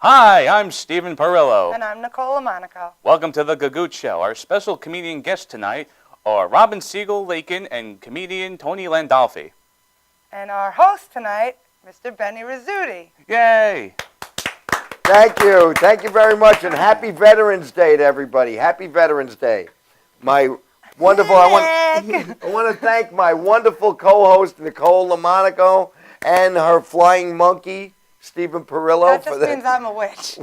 Hi, I'm Stephen Perillo. And I'm Nicole Monaco. Welcome to the Gagootz Show. Our special comedian guests tonight are Robin Siegel Lakin and comedian Tony Landolfi. And our host tonight, Mr. Benny Rizzuti. Yay! Thank you. Thank you very much, and happy Veterans Day to everybody. Happy Veterans Day. My wonderful, I want to thank my wonderful co-host, Nicole Monaco, and her flying monkey, Stephen Perillo. That just means I'm a witch.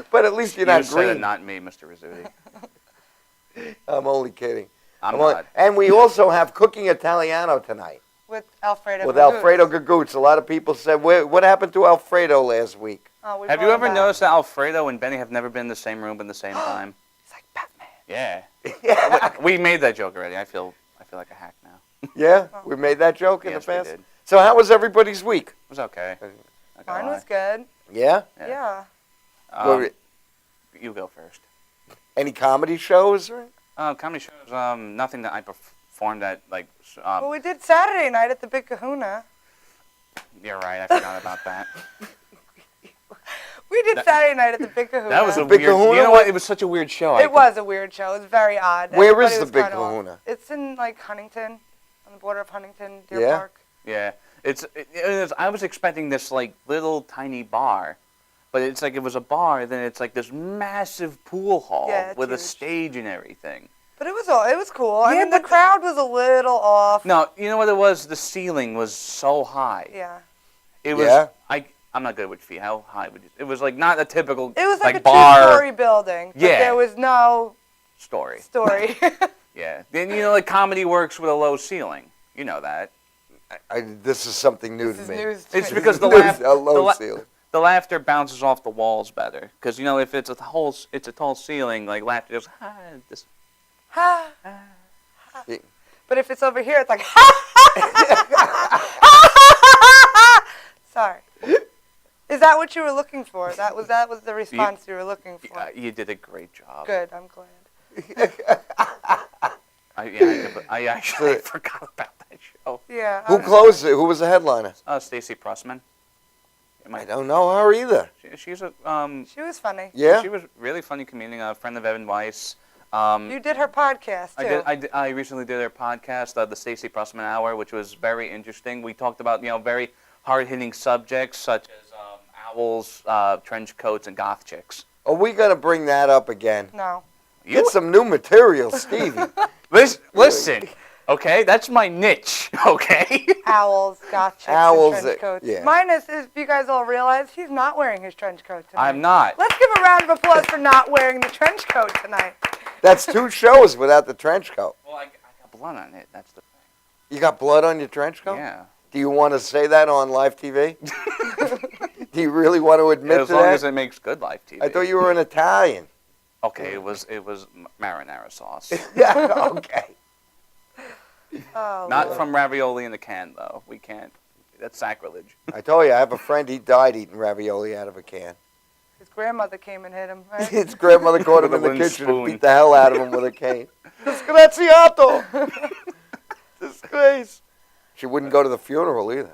But at least you're You not said green. it, not me, Mr. Rizzuti. I'm only kidding. I'm not. And we also have Cooking Italiano tonight. With Alfredo With Gagootz. Alfredo Gagootz. A lot of people said, what happened to Alfredo last week? Oh, we Have you brought ever him back. noticed that Alfredo and Benny have never been in the same room at the same time? It's like Batman. Yeah. Yeah. We made that joke already. I feel like a hack now. Yeah? We made that joke in Yes, the we past? did. So how was everybody's week? It was okay. Not gonna Mine was lie. good. Yeah? Yeah. You go first. Any comedy shows? Comedy shows, nothing that I performed at, like, Well, we did Saturday night at the Big Kahuna. you're right, I forgot about that. We did Saturday night at the Big Kahuna. That was a Big weird, Kahuna? you know what, it was such a weird show. It was a weird show. It was very odd. Where Everybody is the was Big kinda off. Kahuna? It's in, like, Huntington, on the border of Huntington, Deer Yeah? Park. Yeah, I was expecting this, like, little tiny bar, but it's like it was a bar, then it's like this massive pool hall Yeah, it's with a huge. stage and everything. But it was cool. I Yeah, mean, the but- crowd was a little off. No, you know what it was? The ceiling was so high. Yeah. It was. Yeah? I'm not good with feet. How high would you? It was like not a typical. It was like a bar two-story building. But Yeah. there was no story. story. Yeah. Then like comedy works with a low ceiling. You know that. This is something new This to is me. news to It's me. because the News, laugh. a low ceiling. The laughter bounces off the walls better. Because if it's a tall ceiling, like laughter goes. This. Ha. Yeah. But if it's over here, it's like Sorry. Is that what you were looking for? That was the response you were looking for. You did a great job. Good. I'm glad. I actually forgot about that show. Yeah. Who closed it? Who was the headliner? Stacey Pressman. I don't know her either. She's a She was funny. Yeah? She was really funny comedian, a friend of Evan Weiss. You did her podcast too. I recently did her podcast, the Stacey Pressman Hour, which was very interesting. We talked about very hard-hitting subjects such as owls, trench coats, and goth chicks. Are we going to bring that up again? No. Get some new material, Stevie. Listen, okay, that's my niche, okay? Owls, goth chicks, Owls, and trench coats. yeah. Mine is, if you guys all realize, he's not wearing his trench coat tonight. I'm not. Let's give a round of applause for not wearing the trench coat tonight. That's 2 shows without the trench coat. Well, I got blood on it. That's the thing. You got blood on your trench coat? Yeah. Do you want to say that on live TV? Do you really want to admit As to long that? as it makes good life TV. I thought you were an Italian. Okay, it was marinara sauce. Yeah, okay. Oh, Not Lord. from ravioli in a can, though. We can't. That's sacrilege. I told you, I have a friend, he died eating ravioli out of a can. His grandmother came and hit him, right? His grandmother caught him With in a the wooden kitchen spoon. and beat the hell out of him with a cane. Disgraziato! Disgrace. She wouldn't go to the funeral either.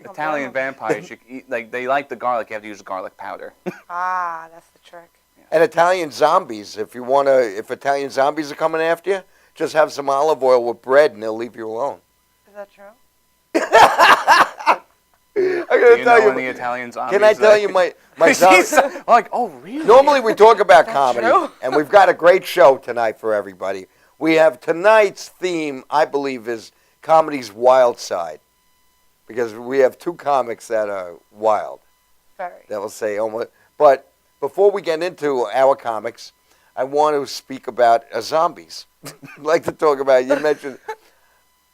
Italian vampires, they like the garlic. You have to use garlic powder. Ah, that's the trick. And Italian zombies, if Italian zombies are coming after you, just have some olive oil with bread and they'll leave you alone. Is that true? I'm Do gonna you tell know you. any Italian zombies? Can I tell you my zombie? Like, oh, really? Normally we talk about comedy, true. and we've got a great show tonight for everybody. We have tonight's theme, I believe, is comedy's wild side, because we have 2 comics that are wild. Very. That will say almost. But before we get into our comics, I want to speak about zombies. I'd like to talk about. You mentioned.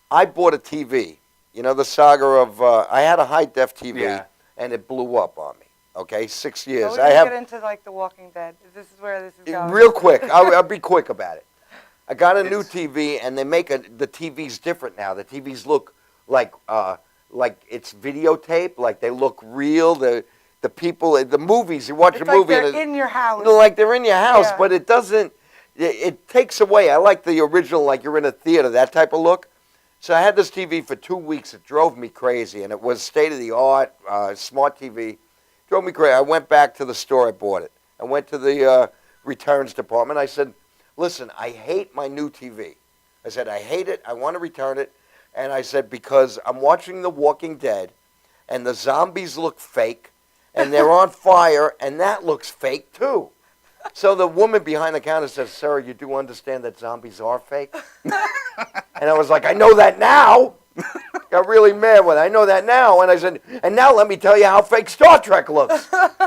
I bought a TV. You know the saga of. I had a high-def TV, Yeah. and it blew up on me. Okay, 6 years. So I we're have. get into like The Walking Dead. This is where this is going. Real quick, I'll be quick about it. I got a new TV, and they make the TVs different now. The TVs look like it's videotape, like they look real. The people, the movies, you watch It's a like movie, they're and in your house. like they're in your house, Yeah. but it doesn't. It takes away. I like the original, like you're in a theater, that type of look. So I had this TV for 2 weeks. It drove me crazy, and it was state of the art, smart TV. drove me crazy. I went back to the store. I bought it. I went to the returns department. I said, listen, I hate my new TV. I said, I hate it. I want to return it. And I said, because I'm watching The Walking Dead, and the zombies look fake, and they're on fire, and that looks fake too. So the woman behind the counter says, sir, you do understand that zombies are fake? And I was like, I know that now. Got really mad when I know that now. And I said, and now let me tell you how fake Star Trek looks. Oh,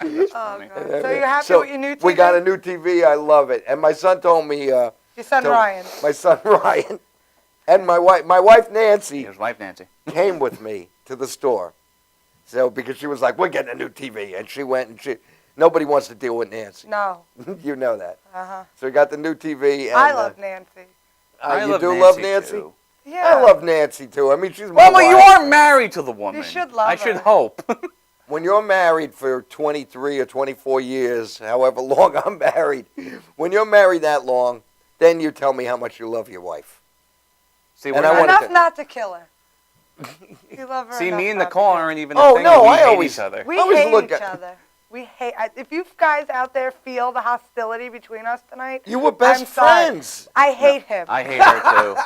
God. So you're happy with your new TV? We got a new TV. I love it. And my son told me. Your son Ryan. My son Ryan. And my wife Nancy. His wife Nancy came with me to the store. So because she was like, we're getting a new TV. And she went and nobody wants to deal with Nancy. No. You know that. Uh-huh. So we got the new TV. And, I love Nancy. You love Nancy? too. Yeah. I love Nancy too. I mean, she's my Well, you wife. are married to the woman. You should love I should her. hope. When you're married for 23 or 24 years, however long I'm married, when you're married that long, then you tell me how much you love your wife. See, And we're I not- wanna Enough t- not to kill her. You love her See, enough me and not Nicole to kill her. aren't even a Oh, thing. no, we I hate always- each other. We always hate look each at- other. We hate. If you guys out there feel the hostility between us tonight, You were best I'm sorry. friends. I hate him. I hate her too.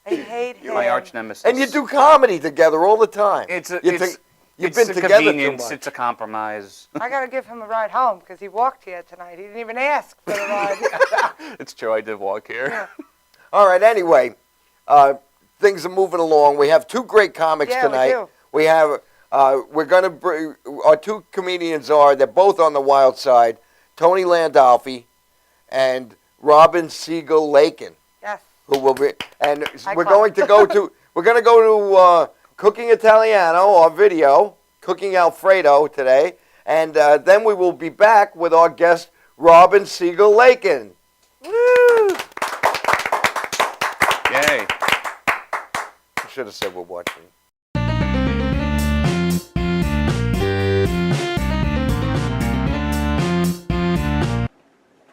I hate him. My arch nemesis. And you do comedy together all the time. You've You've it's been a together too convenience. much. It's a compromise. I gotta give him a ride home because he walked here tonight. He didn't even ask for the ride. It's true. I did walk here. Yeah. All right, anyway, things are moving along. We have two great comics Yeah, we tonight. do. We have, we're going to bring, our two comedians they're both on the wild side, Tony Landolfi and Robin Siegel Lakin, Yes. who will be, and I we're clap. going to go to, we're going to go to Cooking Italiano, our video, Cooking Alfredo today, and then we will be back with our guest, Robin Siegel Lakin. Woo! Yay. I should have said we're watching.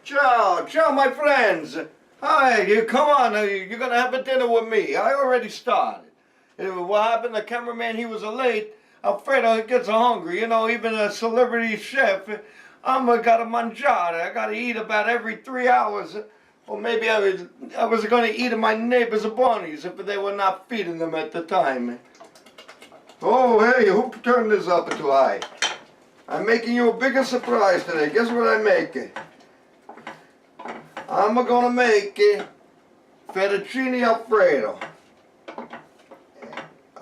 Ciao, ciao, my friends. Hi, you come on. You're gonna have a dinner with me. I already started. What happened? The cameraman, he was late. Alfredo gets hungry. You know, even a celebrity chef. I'm gotta mangiare. I gotta eat about every 3 hours. Or maybe I was gonna eat my neighbor's bunnies if they were not feeding them at the time. Oh, hey, who turned this up too high? I'm making you a bigger surprise today. Guess what I'm making? I'm gonna make fettuccine alfredo.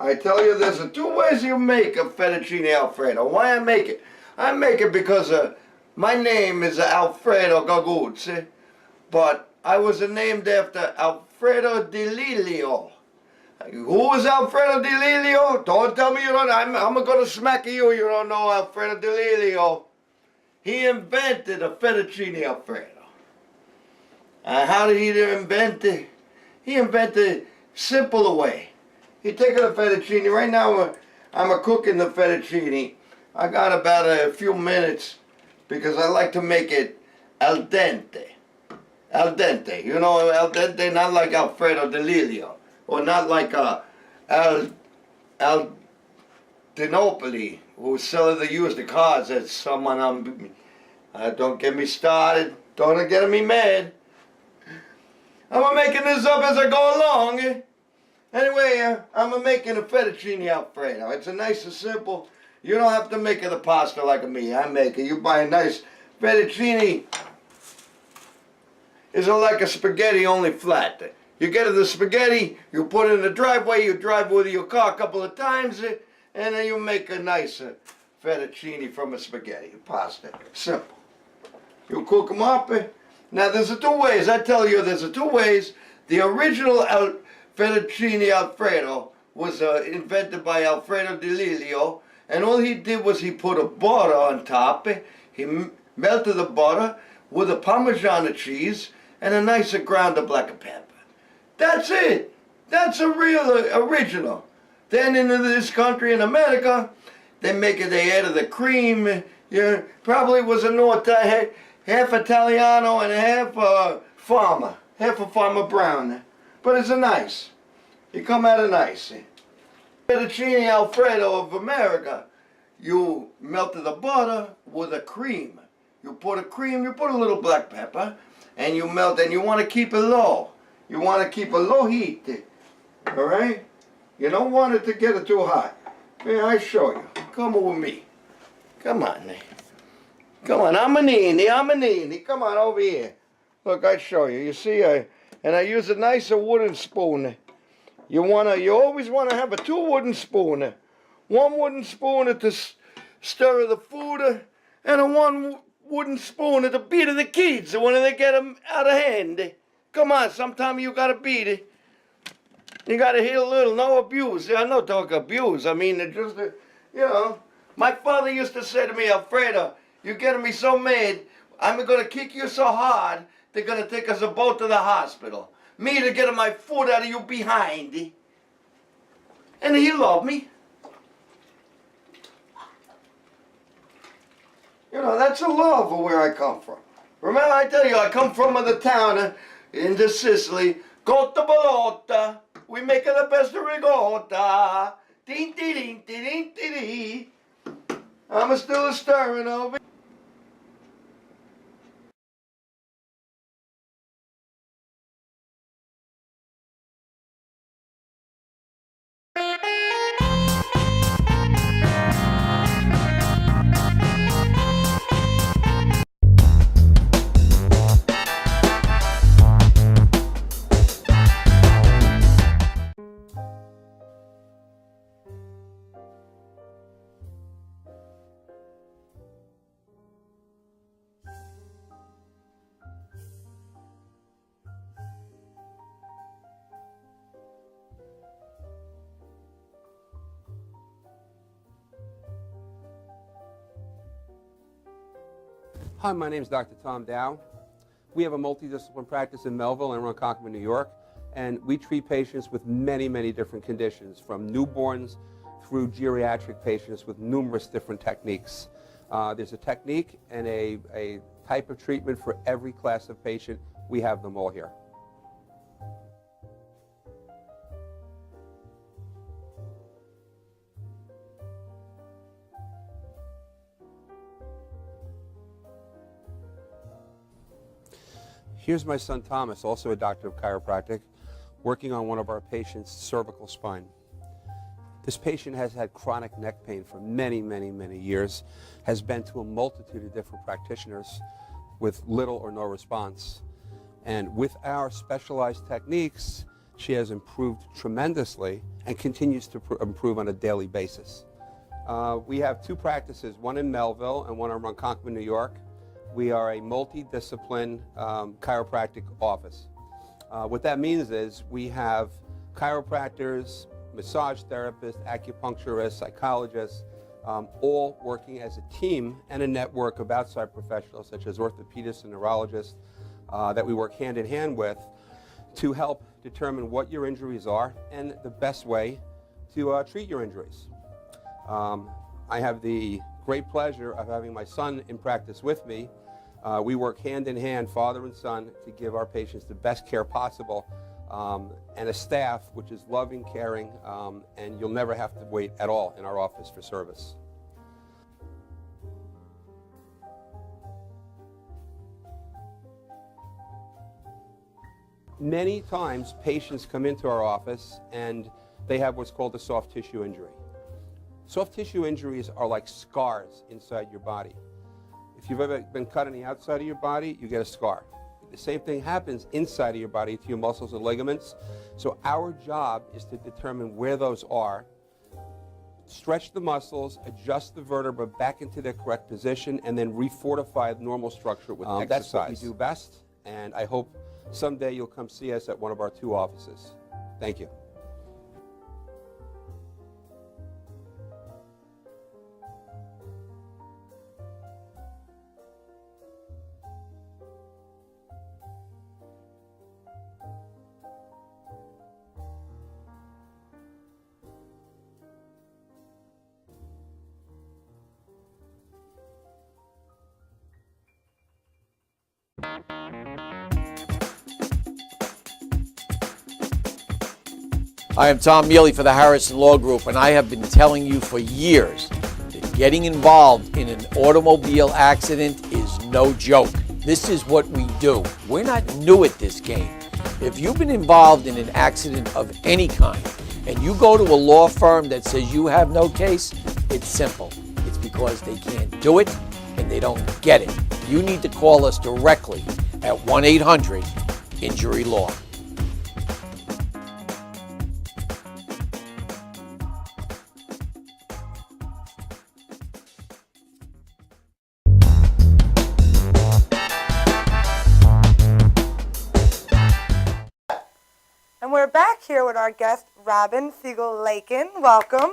I tell you, there's two ways you make a fettuccine alfredo. Why I make it? I make it because my name is Alfredo Gagootz, but I was named after Alfredo Di Lilio. Who is Alfredo Di Lilio? Don't tell me you don't. I'm gonna smack you. You don't know Alfredo Di Lilio. He invented a fettuccine alfredo. How did he invent it? He invented simple way. He take the fettuccine. Right now, I'm cooking the fettuccine. I got about a few minutes because I like to make it al dente. Al dente. You know, al dente, not like Alfredo Di Lilio. Or not like Al Dinopoli, who's selling the used cars as someone don't get me started. Don't get me mad. I'm making this up as I go along. Anyway, I'm making a fettuccine alfredo. It's a nice and simple. You don't have to make it a pasta like me. I make it. You buy a nice fettuccine. It's like a spaghetti, only flat. You get the spaghetti, you put it in the driveway, you drive with your car a couple of times, and then you make a nice fettuccine from a spaghetti, pasta. Simple. You cook them up. Now, there's two ways. I tell you, there's two ways. The original fettuccine alfredo was invented by Alfredo Di Lilio, and all he did was he put a butter on top. He melted the butter with a Parmesan cheese and a nice ground of black pepper. That's it. That's a real original. Then in this country, in America, they make it, they added the cream. Yeah, probably was a half Italiano and half farmer. Half a farmer brown. But it's a nice. It come out of nice. Fettuccine Alfredo of America you melted the butter with a cream. You put a cream, you put a little black pepper, and you melt, and you want to keep it low. You want to keep a low heat, all right? You don't want it to get it too hot. Yeah, I show you. Come with me. Come on. Come on, Amanini. Come on over here. Look, I show you. You see, and I use a nicer wooden spoon. You always wanna have a 2 wooden spoon. 1 wooden spoon to stir the food, and a 1 wooden spoon to beat the kids when they get them out of hand. Come on, sometime you gotta beat it. You gotta hit a little, no abuse. I don't talk abuse. I mean, just, My father used to say to me, Alfredo, you're getting me so mad, I'm gonna kick you so hard, they're gonna take us both to the hospital. Me to get my foot out of you behind. And he loved me. That's a love of where I come from. Remember, I tell you, I come from the town in Sicily. Cotta Bolota. We make the best ricotta. Ding, ding, ding, ding, ding. I'm still stirring over. Hi, my name is Dr. Tom Dow. We have a multidisciplinary practice in Melville and Ronkonkoma, New York, and we treat patients with many, many different conditions, from newborns through geriatric patients with numerous different techniques. There's a technique and a type of treatment for every class of patient. We have them all here. Here's my son Thomas, also a doctor of chiropractic, working on one of our patients' cervical spine. This patient has had chronic neck pain for many, many, many years, has been to a multitude of different practitioners with little or no response. And with our specialized techniques, she has improved tremendously and continues to improve on a daily basis. We have 2 practices, one in Melville and one in Ronkonkoma, New York. We are a multidiscipline chiropractic office. What that means is we have chiropractors, massage therapists, acupuncturists, psychologists, all working as a team and a network of outside professionals such as orthopedists and neurologists that we work hand in hand with to help determine what your injuries are and the best way to treat your injuries. I have the great pleasure of having my son in practice with me. We work hand in hand, father and son, to give our patients the best care possible, and a staff which is loving, caring, and you'll never have to wait at all in our office for service. Many times patients come into our office and they have what's called a soft tissue injury. Soft tissue injuries are like scars inside your body. If you've ever been cut on the outside of your body, you get a scar. The same thing happens inside of your body to your muscles and ligaments. So our job is to determine where those are, stretch the muscles, adjust the vertebra back into their correct position, and then refortify the normal structure with exercise. That's what we do best, and I hope someday you'll come see us at one of our 2 offices. Thank you. I am Tom Mealy for the Harrison Law Group, and I have been telling you for years that Getting involved in an automobile accident is no joke. This is what we do. We're not new at this game. If you've been involved in an accident of any kind and you go to a law firm that says you have no case, it's simple. It's because they can't do it and they don't get it. You need to call us directly at 1-800-INJURY-LAW. And we're back here with our guest, Robin Siegel-Lakin. Welcome.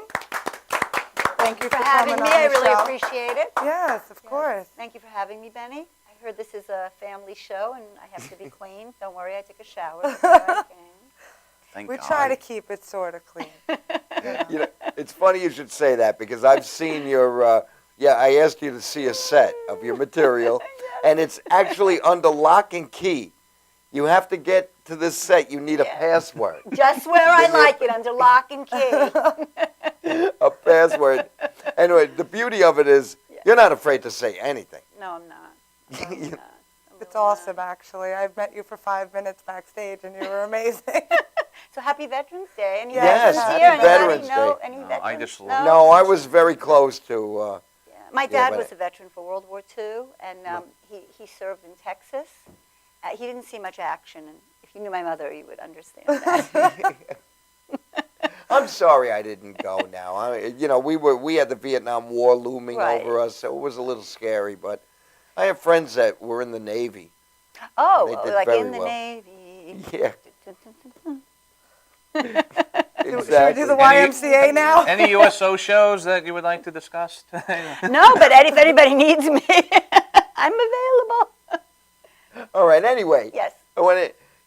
Thank you for for having coming me. on I the really show. appreciate it. Yes, of course. Thank you for having me, Benny. I heard this is a family show, and I have to be clean. Don't worry, I took a shower before I came. Thank We God. try to keep it sort of clean. You know, it's funny you should say that because I've seen your. I asked you to see a set of your material, and it's actually under lock and key. You have to get to this set. You need a password. Just where I like it, under lock and key. A password. Anyway, the beauty of it is you're not afraid to say anything. No, I'm not. No, I'm not. I'm It's really awesome, actually. I've met you for 5 minutes backstage, and you were amazing. not. So happy Veterans Day. Any Yes, veterans happy here? Anybody Veterans know Day. any No, veterans? I just no? No, I was very close to. Yeah. My Yeah, dad but- was a veteran for World War II, and he served in Texas. He didn't see much action, and if you knew my mother, you would understand that. I'm sorry I didn't go now. We had the Vietnam War looming Right. over us, so it was a little scary. But I have friends that were in the Navy. Oh, They did like very in the well. Navy. Yeah, Should we exactly. do the YMCA now? Any USO shows that you would like to discuss? No, but if anybody needs me, I'm available. All right. Anyway, Yes.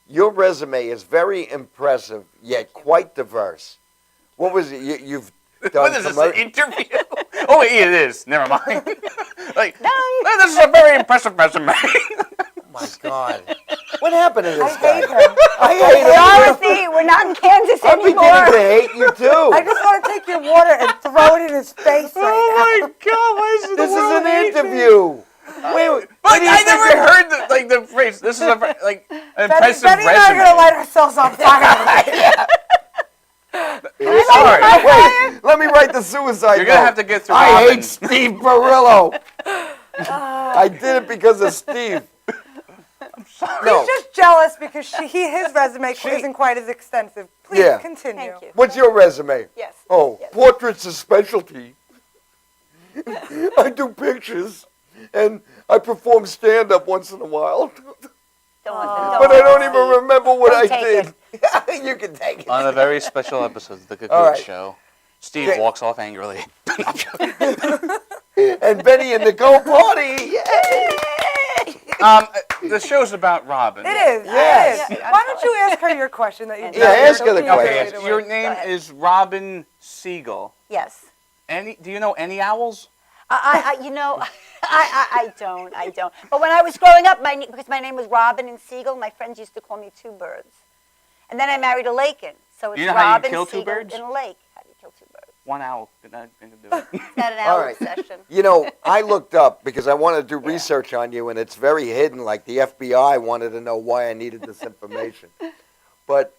your resume is very impressive yet quite diverse. What was it? You've done What is this, commer- an interview? Oh, wait, it is. Never mind. Like, No. this is a very impressive resume. Oh my God! What happened to this I guy? hate him. I hate him. Dorothy, we're not in Kansas I'm beginning anymore. to hate you too. I just want to take your water and throw it in his face right Oh, my God. Why is This is an interview. Wait, But what do you I think never you're- heard the phrase. This is an now. impressive Benny and I are resume. going to light ourselves on fire. Sorry. Wait, let me write the suicide You're gonna note. have to get through I Robin. hate Steve Barillo. I did it because of Steve. No. He's just jealous because his resume isn't quite as extensive. Please Yeah. continue. Thank you. What's your resume? Yes. Oh, Yes. portraits a specialty. I do pictures, and I perform stand-up once in a while. Don't But I don't even remember what Don't I take did. You can take it. On a very special episode of the Gagootz All right. show, Steve Okay. walks off angrily. And Benny and Nicole party. Yay! The show's about Robin. It is. Yes. It is. Why don't you ask her your question that you Yeah, ask her the Okay, Okay, question. your name is Robin Siegel. Yes. Do you know any owls? I don't. But when I was growing up, because my name was Robin and Siegel, my friends used to call me Two Birds. And then I married a Lakin, so it's You know how you Robin, kill two Siegel, birds? and a lake. How do you kill two birds? One owl. Good night. Good to do it. It's not an All owl right. obsession. You know, I looked up because I wanted to do research on you, and it's very hidden. Like the FBI wanted to know why I needed this information. But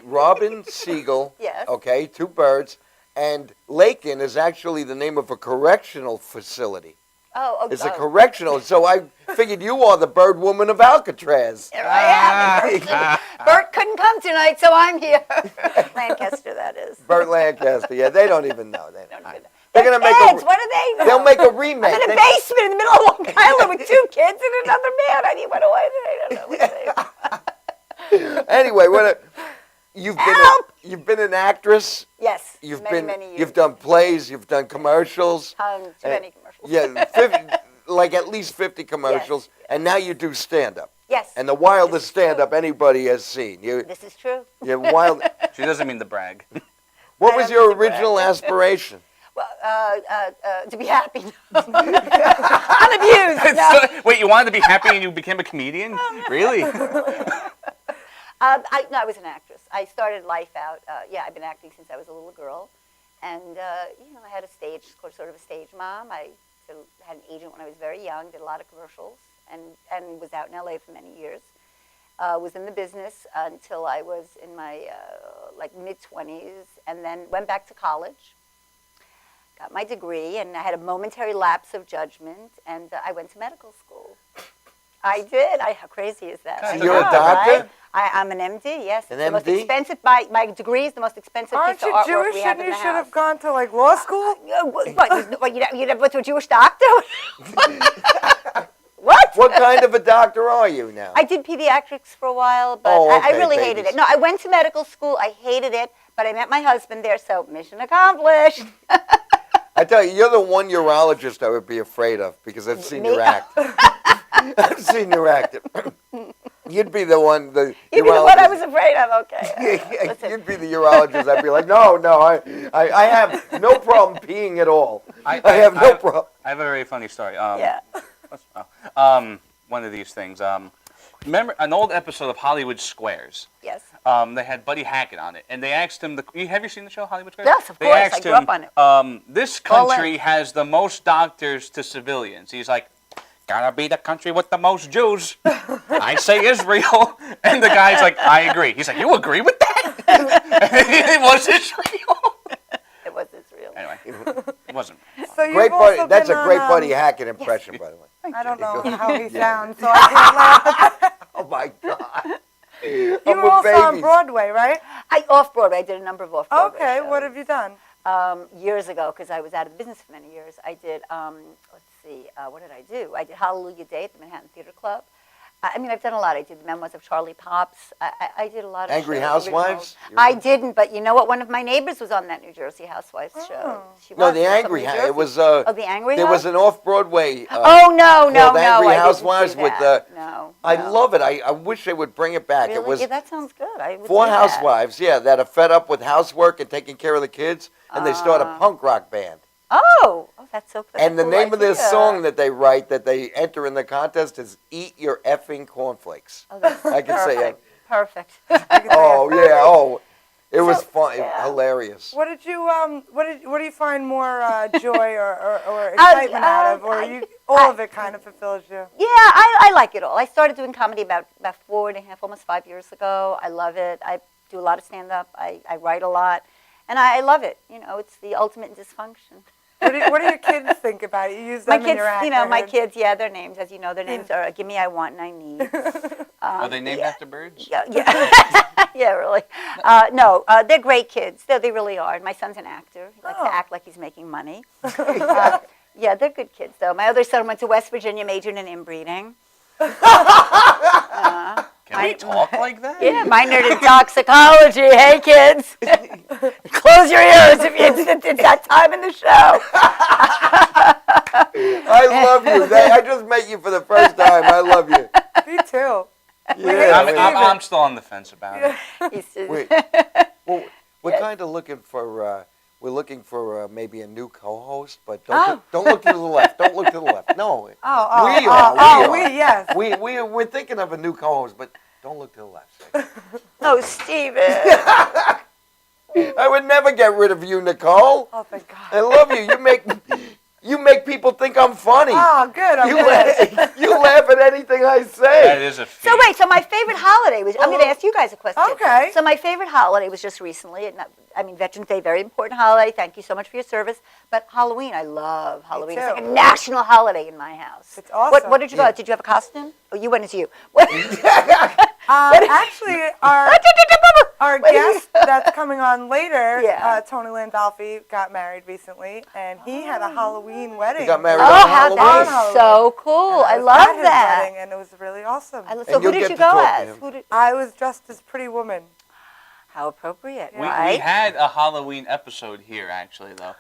Robin Siegel, Yes. okay, Two Birds, and Lakin is actually the name of a correctional facility. Oh, It's a correctional, so I figured you are the bird woman of Alcatraz. Here I am. Bert couldn't come tonight, so I'm here. Lancaster, that is. Burt Lancaster, yeah, they don't even know. They don't. Don't even know. They're gonna make Kids, a. what do they know? They'll make a remake. I'm in a They- basement in the middle of Long Island with two kids and another man. I mean, what do I don't know what they Anyway, you've been Help! you've been an actress. Yes, You've many years. You've done plays. You've done commercials. Too many commercials. Yeah, 50, like at least 50 commercials, Yes. and now you do stand up. Yes. And the wildest This is true. stand up anybody has seen. This is true. You're wild. She doesn't mean to brag. What I was don't your mean to brag. original aspiration? Well, to be happy. Unabused. No. Wait, you wanted to be happy and you became a comedian? Really? I was an actress. I started life out, I've been acting since I was a little girl. And, I had a stage, sort of a stage mom. I had an agent when I was very young, did a lot of commercials, and was out in LA for many years. Was in the business until I was in my mid-20s, and then went back to college, got my degree, and I had a momentary lapse of judgment, and I went to medical school. I did. How crazy is that? So you're a doctor? Right? I'm an MD, yes. An It's the most MD? expensive, my degree is the most expensive Aren't piece of you artwork Jewish we have and in you the should have house. gone to like law school? You'd have went to a Jewish doctor? What? What kind of a doctor are you now? I did pediatrics for a while, but Oh, I okay, really hated babies. it. No, I went to medical school. I hated it, but I met my husband there, so mission accomplished. I tell you, you're the one urologist I would be afraid of because I've seen Me? your act. I've seen your act. You'd be the one, the You'd be the one I was afraid of, okay. Listen. You'd be the urologist. I'd be like, no, I have no problem peeing at all. I have no problem. I have a very funny story. Yeah. One of these things. Remember an old episode of Hollywood Squares? Yes. They had Buddy Hackett on it, and they asked him, have you seen the show Hollywood Squares? Yes, of They course. I asked grew him, up on it. This All country in. has the most doctors to civilians. He's like, gotta be the country with the most Jews. I say Israel. And the guy's like, I agree. He's like, you agree with that? It was Israel. It was Israel. Anyway, it wasn't. So you've Great also buddy. That's a been great on, Buddy Hackett impression, by the way. I don't know how he sounds, so I can't laugh. Oh my God. You were also on Broadway, right? Off-Broadway. I did a number of off-Broadway Okay, shows. what have you done? Years ago, because I was out of the business for many years, I did, let's see, what did I do? I did Hallelujah Day at the Manhattan Theater Club. I mean, I've done a lot. I did the Memoirs of Charlie Pops. I did a lot of Angry shows, Housewives? originals. I didn't, but you know what? One of my neighbors was on that New Jersey Housewives show. She No, was the from Angry New House. Jersey. It was. Oh, the Angry There House? was an off-Broadway. Oh, no, called I Angry didn't Housewives see with that. No. I love it. I wish they would bring it back. Really? It was Yeah, that sounds good. I would four do that. housewives, that are fed up with housework and taking care of the kids, and they start a punk rock band. Oh, that's so cool. And the name of their song that they write that they enter in the contest is "Eat Your Effing Cornflakes." Oh, that's I can say it. perfect. Oh yeah. Oh, it was fun. yeah. Hilarious. What did you what do you find more joy or excitement out of, or all of it kind of fulfills you? Yeah, I like it all. I started doing comedy about 4.5, almost 5 years ago. I love it. I do a lot of stand-up. I write a lot, and I love it. It's the ultimate dysfunction. What do your kids think about it? You use My them in kids, your act. my I heard. kids, their names, as you know, their names are Gimme, I Want, and I Need. Are they named after birds? Yeah, yeah, really. No, they're great kids. They really are. My son's an actor. He likes to act like he's making money. Yeah, they're good kids, though. My other son went to West Virginia, majored in inbreeding. Can we talk like that? Yeah, minored in toxicology. Hey, kids. Close your ears if it's that time in the show. I love you. I just met you for the first time. I love you. Me too. Yeah. I'm still on the fence about it. Wait. Well, we're kind of looking for. We're looking for maybe a new co-host, but don't look to the left. Don't look to the left. No. Yes. We're thinking of a new co-host, but don't look to the left. Oh, Steven. I would never get rid of you, Nicole. Oh, thank God. I love you. You make people think I'm funny. Oh, good. I'm You glad. you laugh at anything I say. That is a feat. So wait, my favorite holiday was, I'm going to ask you guys a question. Okay. So my favorite holiday was just recently, Veterans Day, very important holiday. Thank you so much for your service. But Halloween, I love Halloween. It's like a too. national holiday in my house. It's awesome. What did you go? Did you have a costume? Oh, you went as you. Actually, our guest that's coming on later, Tony Landolfi, got married recently, and he had a Halloween wedding. He got married Oh, on how Halloween. that's so cool. I was love at his that. wedding, and it was really awesome. So who you'll did get you to go talk to as? him. I was dressed as Pretty Woman. How appropriate, We right? had a Halloween episode here, actually, though.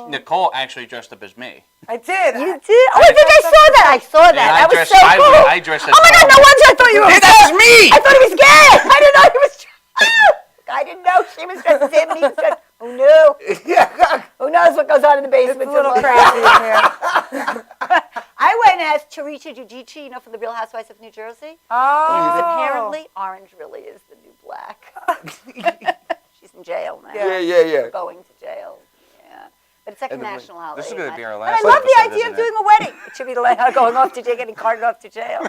Nicole actually dressed up as me. I did. You did? Oh, I think I saw that. I saw that. And That was so I cool. I dressed as Oh my God! No wonder I thought you were. Hey, that's me! I thought he was gay. I didn't know he was. I didn't know she was dressed as him. And he was dressed. Who knew? Who knows what goes on in the basement? It's a little crazy in here. I went as Teresa Giudice, from the Real Housewives of New Jersey. Oh. Because apparently orange really is the new black. She's in jail now. Yeah. Yeah. Going to jail. But it's like a And the- national holiday. This is gonna be our And last I love the episode, idea of isn't it? doing a wedding. It should be like going off to jail, getting carted off to jail.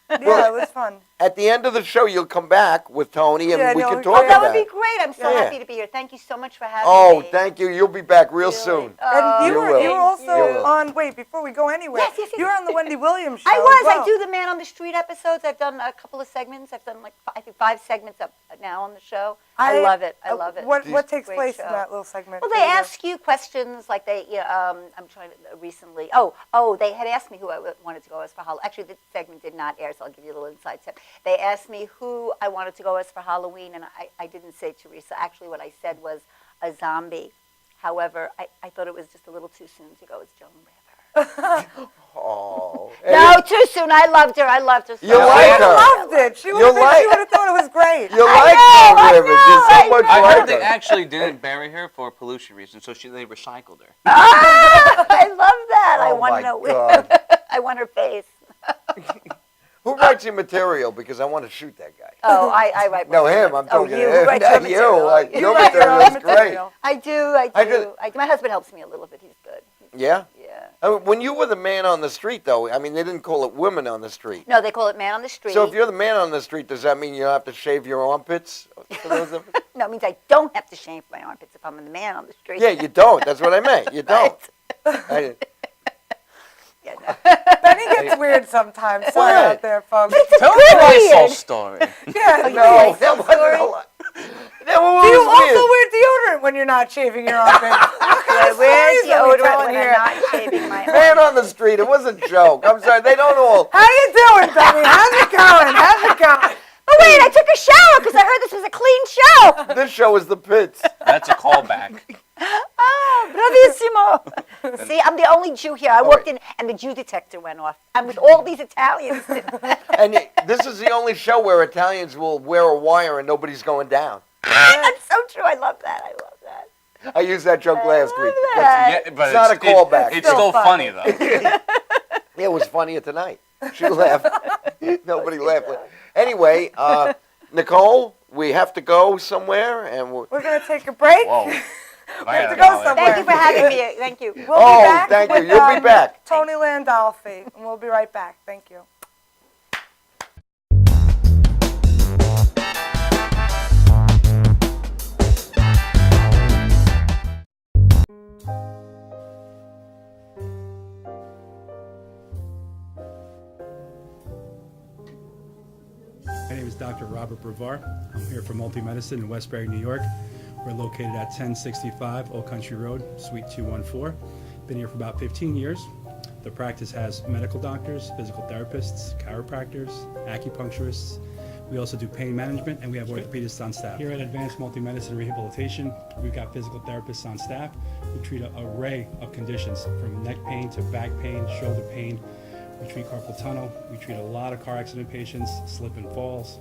Yeah, it was fun. At the end of the show, you'll come back with Tony, and Yeah, we no, can we- talk Oh, that about would be it. great. I'm so Yeah. happy to be here. Thank you so much for having Oh, me. thank you. You'll be back real Really. soon. And you You were will. you were You also will. on. Wait, before we go anywhere, Yes, yes, yes. you were on the Wendy Williams show. I was. as well. I do the Man on the Street episodes. I've done a couple of segments. I've done like I think 5 segments up now on the show. I love it. I love it. What takes Great place show. in that little segment? Well, they ask you questions like they. I'm trying to recently. Oh, they had asked me who I wanted to go as for Halloween. Actually, this segment did not air, so I'll give you a little inside tip. They asked me who I wanted to go as for Halloween, and I didn't say Teresa. Actually, what I said was a zombie. However, I thought it was just a little too soon to go as Joan Rivers. Oh. No, too soon. I loved her. I loved her so You much. like I her. loved it. She would You like- have thought it was great. You like Joan Rivers. There's so much I like heard they her. actually didn't bury her for pollution reasons, so they recycled her. I love that. I Oh, want my to know. God. I want her face. Who writes your material? Because I want to shoot that guy. Oh, I write. No, my him. material. I'm talking you, to who him. writes your Not you. material? Like, You your write your material own is great. material. I do. My husband helps me a little bit. He's good. Yeah? Yeah. I mean, when you were the man on the street, though, I mean, they didn't call it women on the street. No, they call it Man on the Street. So if you're the man on the street, does that mean you have to shave your armpits? For those of- No, it means I don't have to shave my armpits if I'm the man on the street. yeah, you don't. That's what I meant. You don't. I, Yeah, no. Benny gets weird sometimes. Sorry What? out there, folks. Tell good the Lysol weird. story. Yeah. no, like that some wasn't story? a lot. That one Do you was weird. also wear deodorant when you're not shaving your armpits? What kind I of wear stories are we deodorant telling when here? I'm not shaving my Man on the street. It was a joke. I'm sorry. They don't all. How you doing, Benny? How's it going? How's it going? Oh, wait, I took a shower because I heard this was a clean show. This show is the pits. That's a callback. Oh, bravissimo. See, I'm the only Jew here. I walked in and the Jew detector went off. I'm with all these Italians. And this is the only show where Italians will wear a wire and nobody's going down. That's so true. I love that. I love that. I used that joke last week. that. Yeah, but It's not a callback. It's still funny though. Yeah, it was funnier tonight. She laughed. Nobody laughed. Anyway, Nicole, we have to go somewhere, and we're. We're going to take a break. Whoa. We have to go somewhere. Thank you for having me. Thank you. We'll Oh, be back thank you. with, You'll be back. Tony Landolfi, and we'll be right back. Thank you. My name is Dr. Robert Brevard. I'm here for Multi-Medicine in Westbury, New York. We're located at 1065 Old Country Road, Suite 214. Been here for about 15 years. The practice has medical doctors, physical therapists, chiropractors, acupuncturists. We also do pain management, and we have orthopedists on staff. Here at Advanced Multi-Medicine Rehabilitation, we've got physical therapists on staff who treat an array of conditions, from neck pain to back pain, shoulder pain. We treat carpal tunnel. We treat a lot of car accident patients, slip and falls.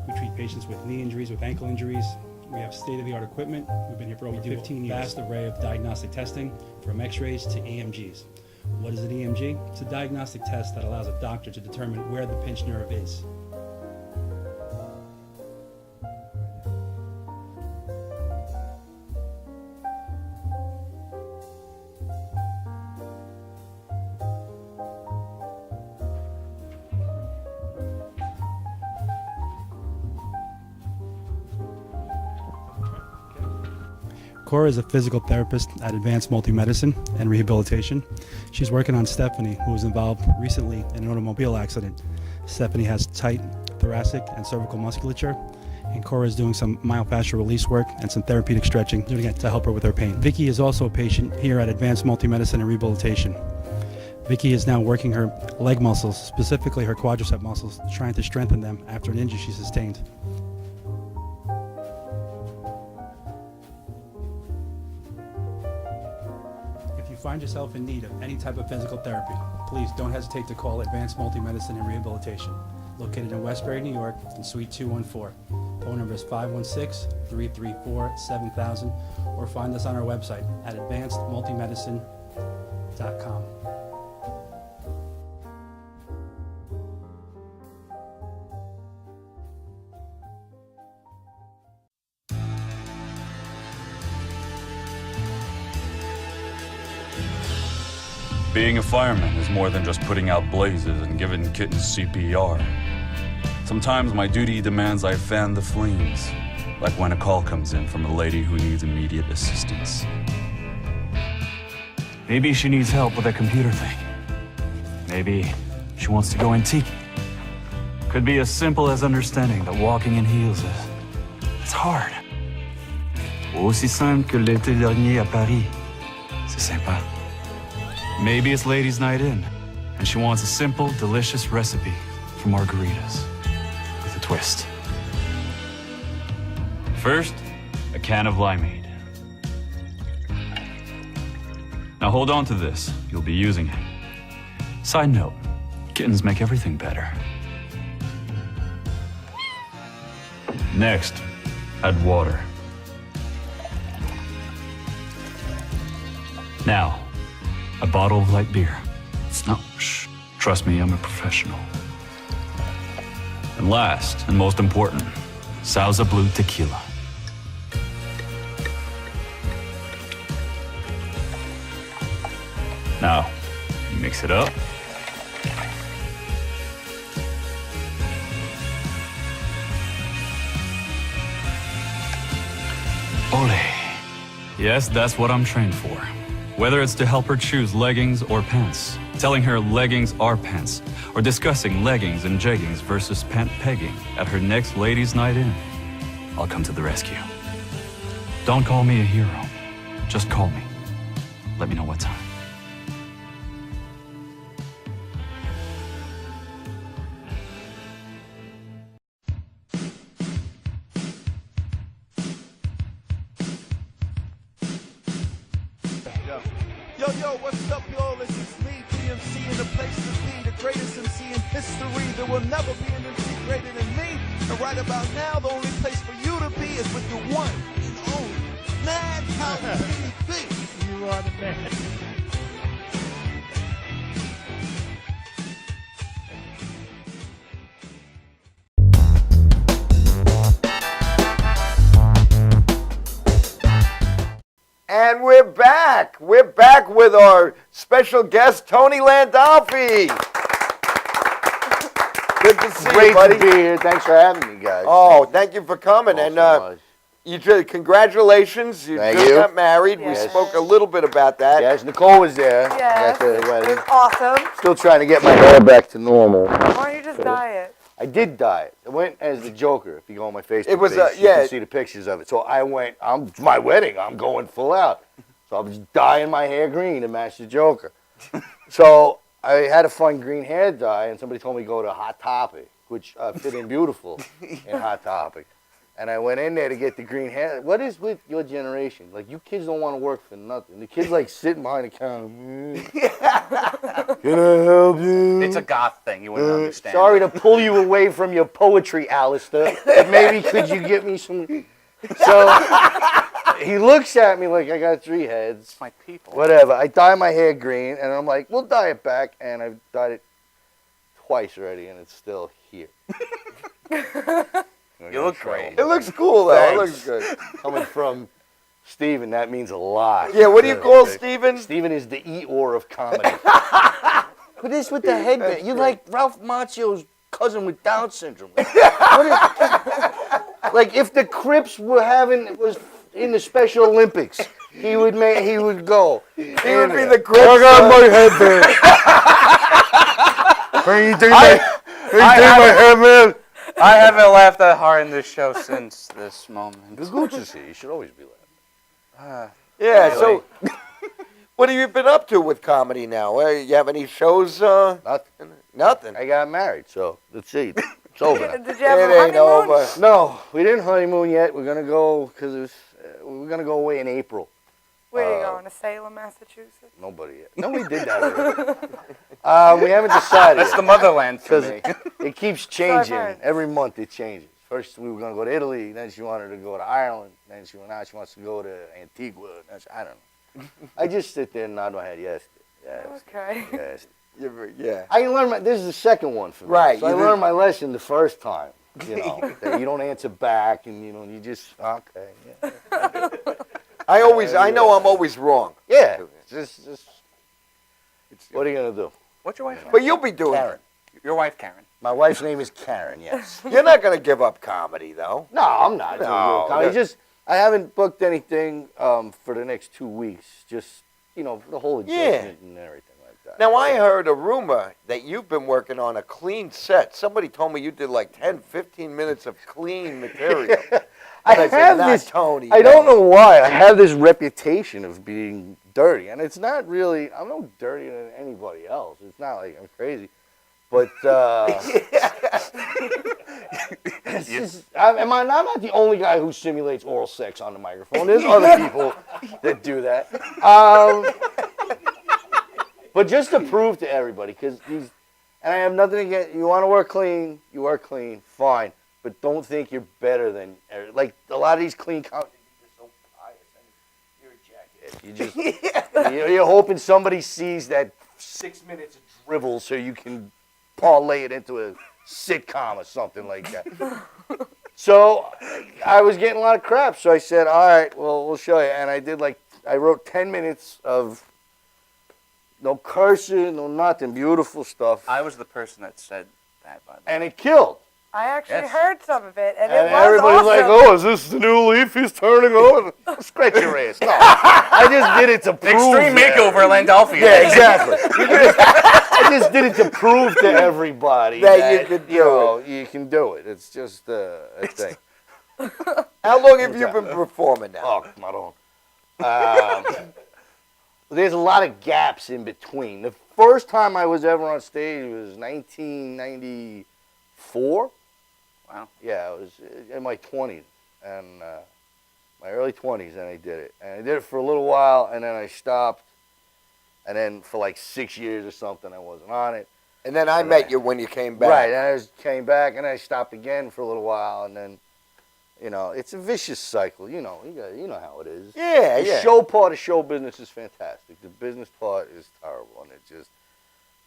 We treat patients with knee injuries, with ankle injuries. We have state-of-the-art equipment. We've been here for over 15 years. Vast array of diagnostic testing, from x-rays to EMGs. What is an EMG? It's a diagnostic test that allows a doctor to determine where the pinched nerve is. Cora is a physical therapist at Advanced Multi-Medicine and Rehabilitation. She's working on Stephanie, who was involved recently in an automobile accident. Stephanie has tight thoracic and cervical musculature, and Cora is doing some myofascial release work and some therapeutic stretching, doing it to help her with her pain. Vicky is also a patient here at Advanced Multi-Medicine and Rehabilitation. Vicky is now working her leg muscles, specifically her quadricep muscles, trying to strengthen them after an injury she sustained. If you find yourself in need of any type of physical therapy, please don't hesitate to call Advanced Multi-Medicine and Rehabilitation, located in Westbury, New York, in Suite 214. Phone number is 516-334-7000, or find us on our website at advancedmultimedicine.com. Being a fireman is more than just putting out blazes and giving kittens CPR. Sometimes my duty demands I fan the flames, like when a call comes in from a lady who needs immediate assistance. Maybe she needs help with a computer thing. Maybe she wants to go antique. Could be as simple as understanding that walking in heels it's hard. Ou aussi simple que l'été dernier à Paris. C'est sympa. Maybe it's ladies' night in, and she wants a simple, delicious recipe for margaritas with a twist. First, a can of limeade. Now hold on to this. You'll be using it. Side note, kittens make everything better. Next, add water. Now, a bottle of light beer. No, shh. Trust me, I'm a professional. And last, and most important, Sauza Blue tequila. Now, mix it up. Ole. Yes, that's what I'm trained for. Whether it's to help her choose leggings or pants, telling her leggings are pants, or discussing leggings and jeggings versus pant pegging at her next ladies' night in, I'll come to the rescue. Don't call me a hero. Just call me. Let me know what time. Yo, what's up, y'all? This is me, DMC, in the place to be, the greatest MC in history. There will never be an MC greater than me. And right about now, the only place for you to be is with your one and only Madhouse TV. You are the man. And we're back. We're back with our special guest, Tony Landolfi. Good to see Great you, buddy. to be here. Thanks for having me, guys. Oh, thank you for coming. And congratulations. You Thank just you. got married. Yes. We spoke a little bit about that. Yes, Nicole was there Yes, at the it wedding. was awesome. Still trying to get my hair back to normal. Why don't you just dye it? I did dye it. I went as the Joker. If you go on my Facebook It was, page, yeah. you can see the pictures of it. So I went, it's my wedding. I'm going full out. So I was dyeing my hair green to match the Joker. So I had a fun green hair dye, and somebody told me to go to Hot Topic, which fit in beautiful in Hot Topic. And I went in there to get the green hair. What is with your generation? Like, you kids don't want to work for nothing. The kids, like, sitting behind the counter. Can I help you? It's a goth thing. You wouldn't understand. Sorry to pull you away from your poetry, Alistair. But maybe could you get me some... So he looks at me like I got three heads. My people. Whatever. I dye my hair green, and I'm like, we'll dye it back. And I've dyed it twice already, and it's still here. You look great. It looks cool, though. Thanks. It looks good. Coming from Steven, that means a lot. Yeah, what do you call Steven? Steven is the Eeyore of comedy. What is with the headband? You like Ralph Macchio's cousin with Down syndrome. Like if the Crips was in the Special Olympics, he would go. He would be the Crips. I got my headband. Can you do my headband? I haven't laughed that hard in this show since this moment. Gagootz is here. You should always be laughing. Yeah, so what have you been up to with comedy now? You have any shows? Nothing. Nothing. I got married, so let's see. It's over now. Did you have a It ain't honeymoon? over. No, we didn't honeymoon yet. We're gonna go because we're gonna go away in April. Where are you going? To Salem, Massachusetts? Nobody yet. No, we did that already. We haven't decided. That's the motherland for Because me. it keeps I've changing. heard. Every month it changes. First we were going to go to Italy. Then she wanted to go to Ireland. Then she wants to go to Antigua. I don't know. I just sit there and nod my head. Yes. Yes. Okay. Yes. Yeah. I learned this is the second one for me. Right, So I you learned my lesson the first time. You know, that you don't answer back, and you just okay. Yeah. I know I'm always wrong. Yeah. It's What are you gonna do? What's your wife's name? But you'll be doing Karen. Your wife, Karen. My wife's name is Karen. Yes. it. You're not going to give up comedy, though. No, I'm not. No, I just I haven't booked anything for the next 2 weeks. Just the whole adjustment and everything like that. Now, I heard a rumor that you've been working on a clean set. Somebody told me you did like 10, 15 minutes of clean material. I said, have "Not this. Tony. I don't know why. I have this reputation of being dirty, and it's not really. I'm no dirtier than anybody else. It's not like I'm crazy, but it's just, I'm not the only guy who simulates oral sex on the microphone. There's other people that do that. But just to prove to everybody, because and I have nothing against. You want to work clean, you work clean, fine. But don't think you're better than like a lot of these clean comics. You're so pious. You're a jackhead. You're hoping somebody sees that 6 minutes of drivel so you can parlay it into a sitcom or something like that. So I was getting a lot of crap. So I said, all right, well, we'll show you. And I wrote 10 minutes of no cursing, no nothing, beautiful stuff. I was the person that said that, by the way. And it killed. I actually Yes. heard some of it, and it And was everybody's awesome. like, oh, is this the new leaf he's turning over? Scratch your ass. No, I just did it to prove Extreme makeover, Landolfi. Yeah, exactly. I just did it to prove to everybody That that you could do you can do it. It's just a thing. How long have you been performing now? Oh, Maron. There's a lot of gaps in between. The first time I was ever on stage was 1994. Wow. Yeah, it was in my 20s, and my early 20s, and I did it. And I did it for a little while, and then I stopped. And then for like 6 years or something, I wasn't on it. And then I met you when you came back. Right, and I came back, and I stopped again for a little while, and then, it's a vicious cycle. You know how it is. Yeah, The yeah. show part of show business is fantastic. The business part is terrible, and it just.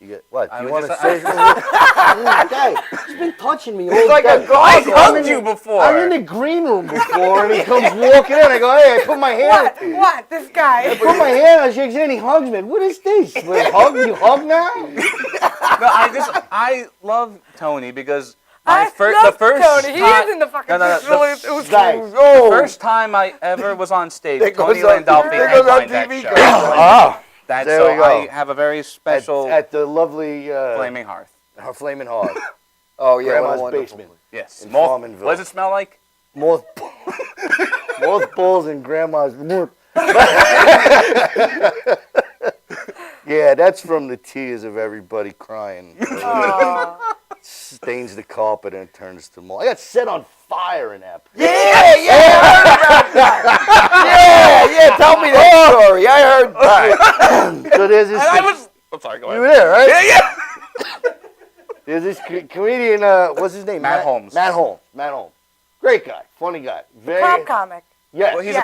You get what? I You would want to just- say something? Guy, he's been touching me all He's like a day. dog. I hugged you before. I'm in the green room before, and he comes walking in. I go, hey, I put my hand. What? This guy? I put my hand. I shakes in. He hugs me. What is this? Wait, you hug now? No, I love Tony because I the love first Tony. He time, is in the fucking No, facility. the Guys, first time I ever was on stage, There Tony goes on- Landolfi there goes on headlined that TV, show. guys. That's There so we go. I have a very special at the lovely flaming hearth. her flaming heart. Oh, yeah. what a Grandma's wonderful basement. Yes. In Moth- Farmanville. what does it smell like? Mothballs in grandma's. Yeah, that's from the tears of everybody crying. Stains the carpet and it turns to mold. I got set on fire in that. Yeah, I heard about that. Yeah, tell me that story. I heard that. So there's this. I'm sorry, go You were there, right? Yeah. There's this comedian. What's his name? Matt Holmes. Matt Holmes. Great guy, funny guy. Very. Prop comic. Yes. Well, he's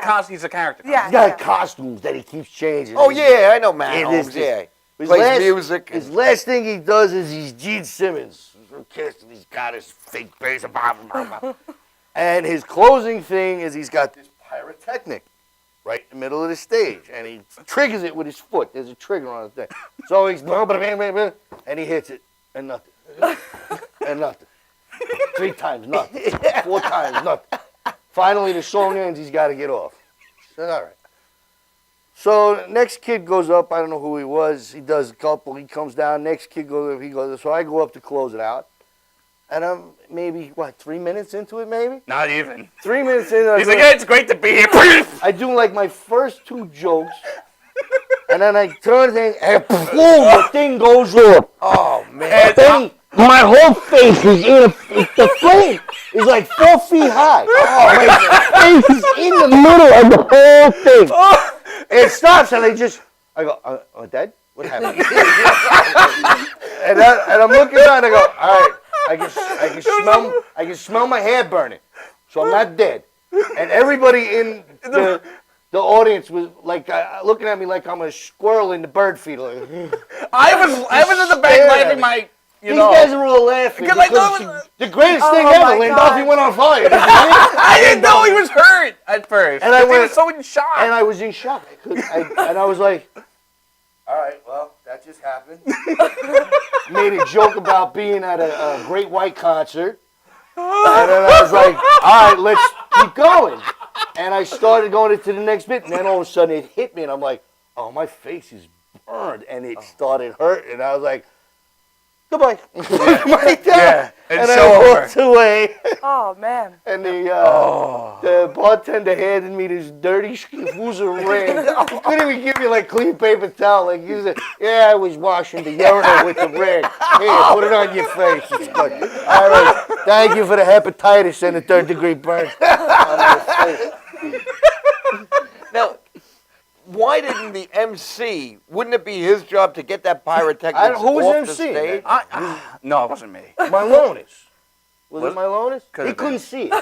a character. Yeah. He's got costumes that he keeps changing. Oh, yeah, I know Matt It Holmes. is Yeah. His Plays last, music. His last thing he does is he's Gene Simmons. He's got his fake face. And his closing thing is he's got this pyrotechnic right in the middle of the stage. And he triggers it with his foot. There's a trigger on the thing. So he's, and he hits it, and nothing. And nothing. 3 times, nothing. 4 times, nothing. Finally, the song ends, he's got to get off. I said, all right. So next kid goes up. I don't know who he was. He does a couple. He comes down. Next kid goes up. He goes up. So I go up to close it out. And I'm maybe, 3 minutes into it, maybe? Not even. 3 minutes into it. He's like, hey, it's great to be here. I do like my first 2 jokes. And then I turn the thing, and boom, the thing goes off. Oh, man. And then my whole face is the flame is like 4 feet high. Oh, my face is in the middle of the whole thing. It stops, and I go, am I dead? What happened? and I'm looking around, and I go, all right, I can smell my hair burning, so I'm not dead. And everybody in the audience was like looking at me like I'm a squirrel in the bird feeder. I was in the back laughing my, These guys are all laughing Because I because thought it it's the greatest thing Oh, ever. my Landolfi God. went on fire. I didn't know he was hurt at first. And I He went- was so in shock. And I was in shock. And I was like, all right, well, that just happened. Made a joke about being at a Great White concert. And then I was like, all right, let's keep going. And I started going into the next bit. And then all of a sudden it hit me. And I'm like, oh, my face is burned. And it started hurting. And I was like, goodbye. Like that. Yeah. And I walked away. Oh, man. And the bartender handed me this dirty Schifusa ring. He couldn't even give me like clean paper towel. Like he said, yeah, I was washing the urinal with the ring. Here, put it on your face. It's good. All right, thank you for the hepatitis and the 3rd-degree burn on my face. Now, why didn't the MC? Wouldn't it be his job to get that pyrotechnics Who was off MC? the stage? No, it wasn't me. Mylonis. Was it Mylonis? Could've He been. couldn't see it.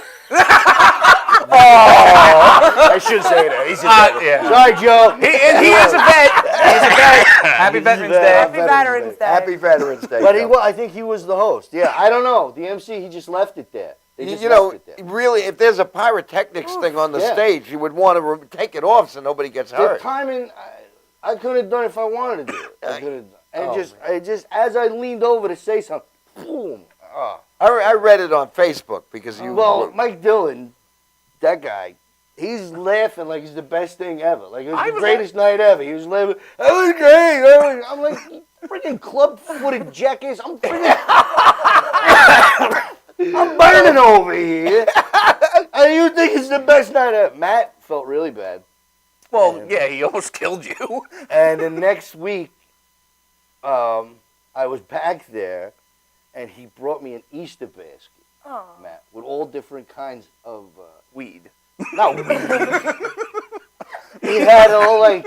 I should say that. He's a vet. Yeah. Sorry, Joe. He is a vet. He's a vet. Happy Veterans Day. Happy Veterans Day. Happy Veterans Day. But Joe. I think he was the host. Yeah, I don't know. The MC, he just left it there. They just You know, left it there. really, if there's a pyrotechnics thing on the Yeah. stage, you would want to take it off so nobody gets The hurt. timing, I couldn't have done it if I wanted to do it. I could have. And Oh, just as I leaned over to say something, boom. I read it on Facebook because you. Well, Mike Dillon, that guy, he's laughing like it's the best thing ever. Like it was the greatest night ever. He was laughing. That was great. I'm like, you freaking club-footed jackass. I'm freaking. I'm burning over here. And you think it's the best night ever? Matt felt really bad. Well, yeah, he almost killed you. And the next week, I was back there, and he brought me an Easter basket, Matt, with all different kinds of Weed. not weed. He had all like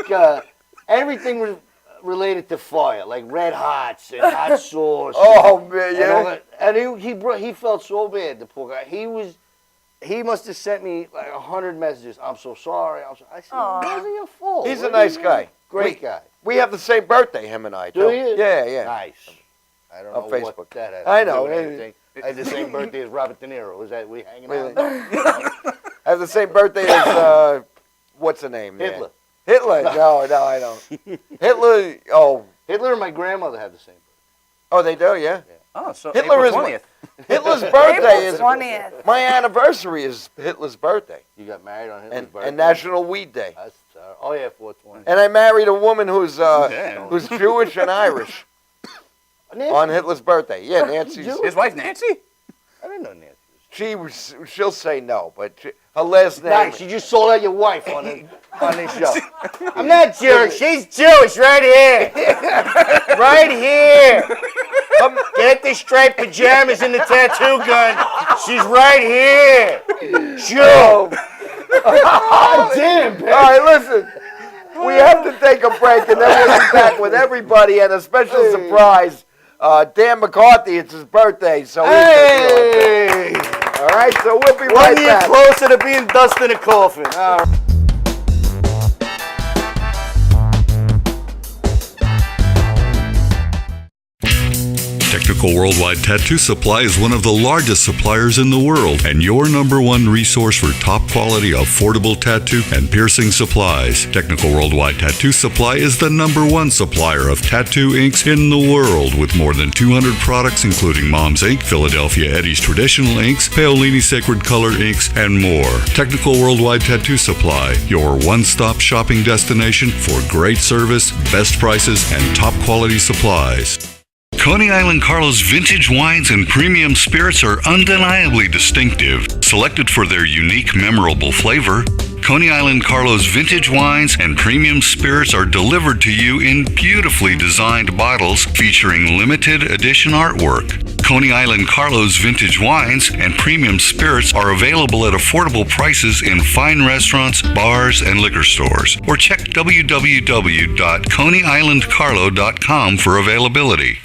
everything was related to fire, like red hots and hot sauce. Oh man, and all yeah. that. And he felt so bad, the poor guy. He must have sent me like 100 messages. I'm so sorry. I said, it wasn't your fault. He's a What nice do you mean? guy. Great guy. We have the same birthday, him and I. Do too. you? Yeah. Nice. I don't On know Facebook. what that has I to do know. with anything. I had the same birthday as Robert De Niro. Is that we hanging out? I have the same birthday as what's the name? Hitler. Yeah. Hitler. No, I don't. Hitler. Oh, Hitler and my grandmother had the same birthday. oh, they do. Yeah. Oh, so Hitler April is 20th. Hitler's birthday April is 20th. my anniversary is Hitler's birthday You got married on Hitler's and birthday? National Weed Day. That's, oh, yeah, 420. And I married a woman who's Damn. who's Jewish and Irish Nancy? on Hitler's birthday. Yeah, Nancy's. Jewish? His wife Nancy? I didn't know Nancy. She'll say no, but her last name. Nice, you just sold out your wife on this show. I'm not Jewish. She's Jewish right here. Right here. Get the striped pajamas and the tattoo gun. She's right here. Jew. Oh, damn, All right, listen. We have to take a break, and then we'll be back with everybody and a special surprise. Dan McCarthy, it's his birthday, so Hey. all right, so we'll be 1 right year back. closer to being dust in a coffin. All right. Technical Worldwide Tattoo Supply is one of the largest suppliers in the world and your number one resource for top quality, affordable tattoo and piercing supplies. Technical Worldwide Tattoo Supply is the number one supplier of tattoo inks in the world with more than 200 products including Mom's Ink, Philadelphia Eddie's Traditional Inks, Paolini Sacred Color Inks, and more. Technical Worldwide Tattoo Supply, your one-stop shopping destination for great service, best prices, and top quality supplies. Coney Island Carlos vintage wines and premium spirits are undeniably distinctive. Selected for their unique, memorable flavor, Coney Island Carlos vintage wines and premium spirits are delivered to you in beautifully designed bottles featuring limited edition artwork. Coney Island Carlos vintage wines and premium spirits are available at affordable prices in fine restaurants, bars, and liquor stores. Or check www.coneyislandcarlo.com for availability.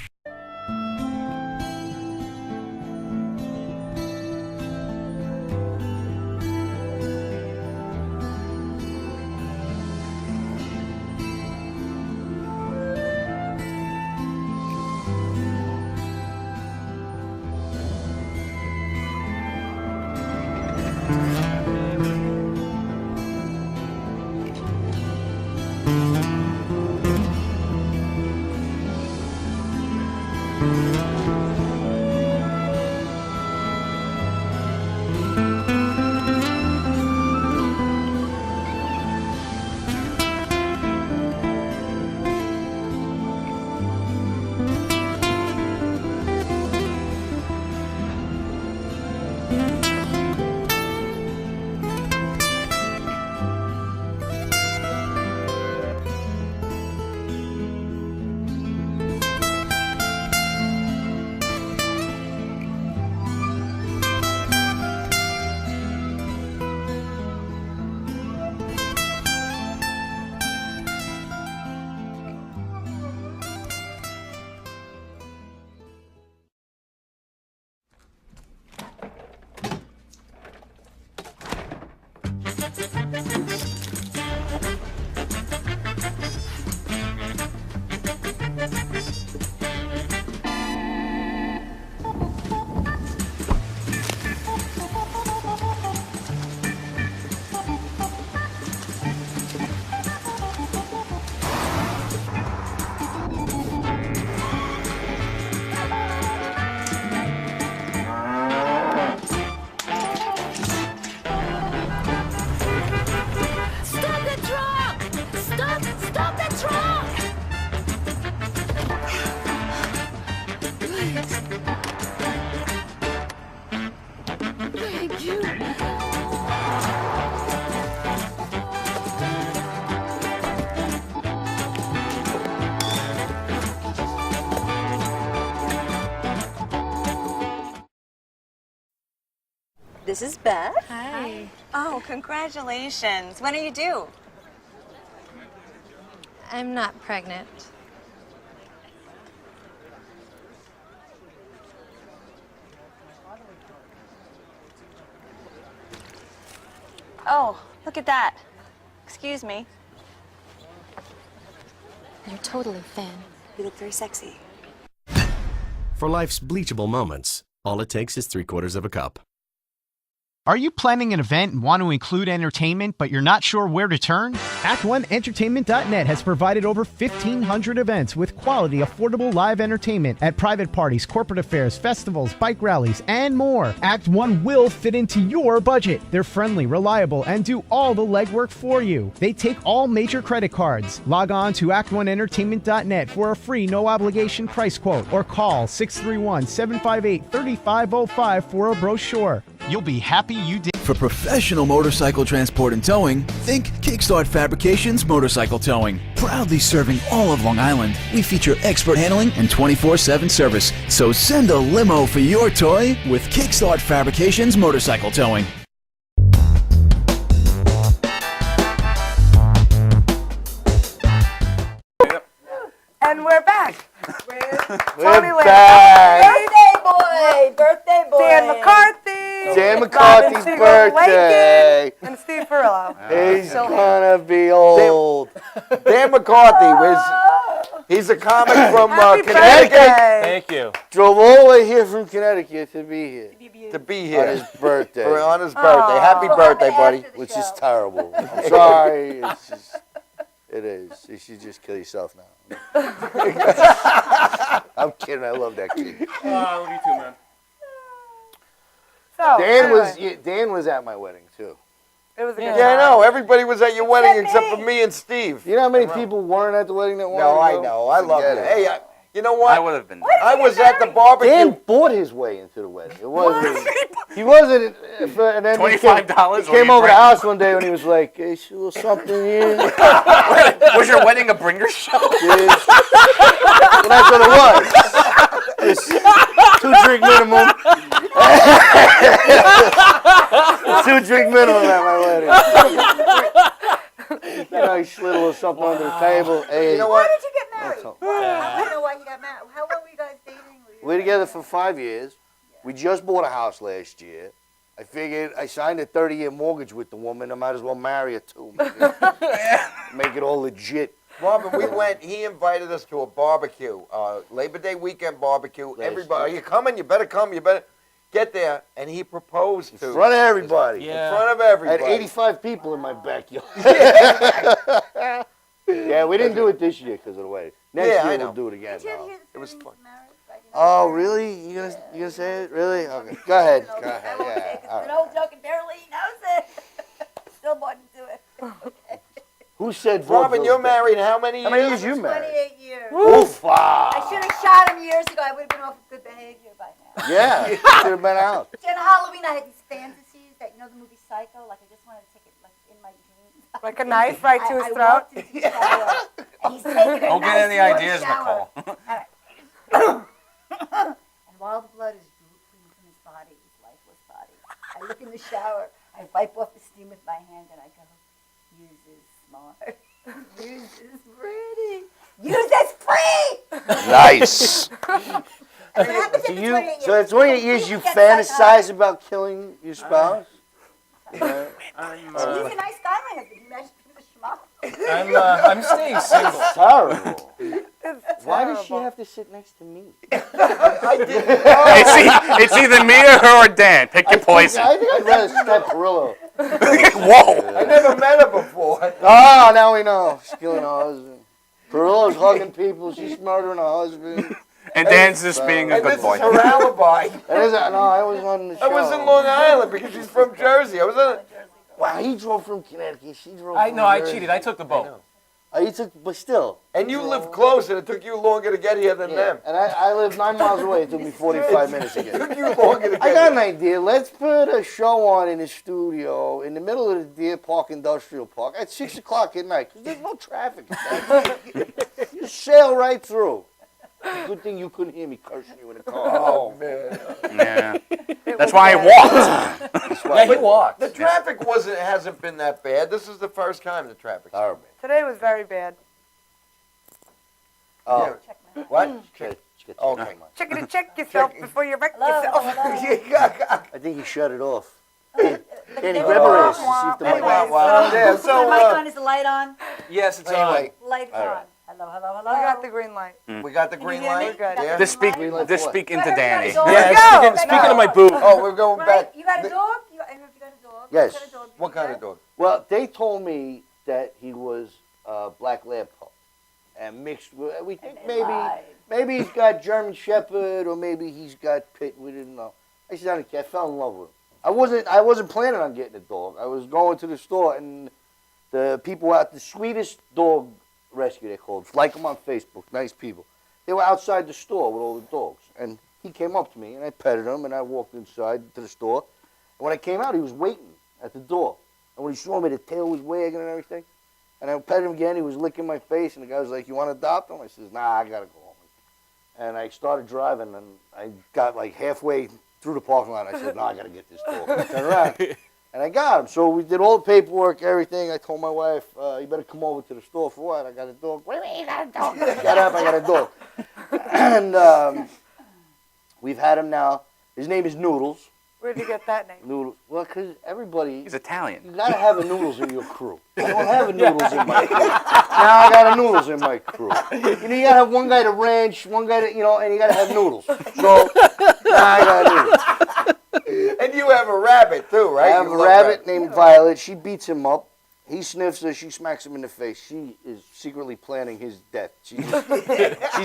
Stop the truck! Stop the truck! Please. Thank you. This is Beth. Hi. Oh, congratulations. When are you due? I'm not pregnant. Oh, look at that. Excuse me. You're totally thin. You look very sexy. For life's bleachable moments, all it takes is 3/4 cup. Are you planning an event and want to include entertainment, but you're not sure where to turn? Act1Entertainment.net has provided over 1,500 events with quality, affordable live entertainment at private parties, corporate affairs, festivals, bike rallies, and more. Act 1 will fit into your budget. They're friendly, reliable, and do all the legwork for you. They take all major credit cards. Log on to Act1Entertainment.net for a free, no-obligation price quote or call 631-758-3505 for a brochure. You'll be happy you did. For professional motorcycle transport and towing, think Kickstart Fabrications Motorcycle Towing. Proudly serving all of Long Island, we feature expert handling and 24/7 service. So send a limo for your toy with Kickstart Fabrications Motorcycle Towing. And we're back with We're Tony back. Birthday boy. Dan McCarthy. Dan Robin McCarthy's Siegel birthday. Lakin, and Steve Perillo. He's gonna be old. Dan McCarthy, he's a comic from Happy Connecticut. birthday. Thank you. Drove all the way here from Connecticut to be here. To be On here. his birthday. On his birthday. Happy birthday, buddy. Which is terrible. I'm sorry. It's just, it is. You should just kill yourself now. I'm kidding. I love that kid. I love you too, man. So, Dan was at my wedding too. It was a good Yeah, I time. know. Everybody was at your wedding except for me and Steve. You know how many people weren't at the wedding that wanted No, to I go? know. I love Forget it. it. Hey, you know what? I would have been. I was at the barbecue. Dan bought his way into the wedding. It wasn't. He wasn't. And then $25 He came over the house one day when he was like, "Hey, a little something here." Was your wedding a bringer show? Well, that's what it was. It's 2-drink minimum. 2-drink minimum at my wedding. You know, he slid a little something under the table. Hey, You know what? Why did you get married? I don't know why you got married. How long were you guys dating? we were together for 5 years. We just bought a house last year. I figured I signed a 30-year mortgage with the woman. I might as well marry her too. Make it all legit. Robin, he invited us to a barbecue, Labor Day weekend barbecue. Everybody, are you coming? You better come. You better get there. And he proposed to. In front of everybody. In front of everybody. I had 85 people in my backyard. Yeah, we didn't do it this year because of the wedding. Next year we'll do it again. It was fun. Oh, really? You gonna say it? Really? Okay. Go ahead. Go ahead. Yeah. All It's an right. old joke and barely he knows it. Still wanting to do it. Who said Robin, you're married how many years? How many years you married? 28 years. Oof. I should have shot him years ago. I would have been off good behavior by now. Yeah, should have been out. On Halloween, I had these fantasies that, you know, the movie Psycho? Like, I just wanted to take it, like, in my dreams. Like a knife right to his I throat? walked into the shower, and he's taking a Don't get knife any to the ideas, shower. Nicole. And while the blood is dripping from his body, his lifeless body, I look in the shower, I wipe off the steam with my hand, and I go, use is smart. Use is pretty. Use is free! Nice. What happens after 28 years? So at 28 years, you fantasize about killing your spouse? He's a nice guy, my husband. You imagine him as a schmuck? I'm staying single. Terrible. It's Why does she terrible. have to sit next to me? It's either me or her or Dan. Pick your poison. I think I'd rather step Perillo. Whoa. I never met her before. Oh, now we know. She's killing her husband. Perillo's hugging people. She's murdering her husband. And Dan's just being a And good this boy. is her alibi. No, I was on the show. I was in Long Island because she's from Jersey. I was in. Wow, he drove from Connecticut. She drove I from know, I Jersey. cheated. I took the boat. You took, but still. And you live close, and it took you longer to get here than them. And I live 9 miles away. It took me 45 minutes to get It here. took you longer to get I got an here. idea. Let's put a show on in the studio in the middle of the Deer Park Industrial Park at 6 o'clock at night because there's no traffic. You sail right through. Good thing you couldn't hear me cursing you in the car. Oh, man. Yeah. That's why I walked. Yeah, he walked. The traffic hasn't been that bad. This is the first time the traffic's been bad. Today was very bad. Oh. Yeah. What? Okay. Check yourself before you wreck yourself. I think he shut it off. Danny, grab her ass and see if the mic Yeah, Is the mic on? Is the light on? Yes, it's Anyway, Light is on. Hello, hello, hello. We got the green light. we got the green hear me? light. We're good. Yeah. Just speak into Danny. Yeah, speaking of my boob. Oh, we're going Right? back. You got a dog? I know if you got a dog. Yes. What kind of dog? What kind of dog? Well, they told me that he was black lab pup and mixed with. We think maybe he's got German Shepherd or maybe he's got Pit. We didn't know. I said I don't care. I fell in love with him. I wasn't planning on getting a dog. I was going to the store and the people out the sweetest dog rescue they called, like them on Facebook, nice people. They were outside the store with all the dogs, and he came up to me and I petted him and I walked inside to the store. And when I came out, he was waiting at the door. And when he saw me, the tail was wagging and everything. And I petted him again. He was licking my face, and the guy was like, "You want to adopt him?" I says, "Nah, I gotta go home." And I started driving, and I got like halfway through the parking lot. I said, "No, I gotta get this dog." I turned around, and I got him. So we did all the paperwork, everything. I told my wife, "You better come over to the store for what? I got a dog." What do you mean you got a dog? Shut up! I got a dog. And we've had him now. His name is Noodles. Where'd you get that name? Noodles. Well, because everybody. He's Italian. You gotta have a Noodles in your crew. I don't have a Noodles in my crew. Now I got a Noodles in my crew. You gotta have one guy to ranch, one guy to, and you gotta have Noodles. So now I got Noodles. And you have a rabbit too, right? I have a rabbit named Violet. She beats him up. He sniffs her. She smacks him in the face. She is secretly planning his death. She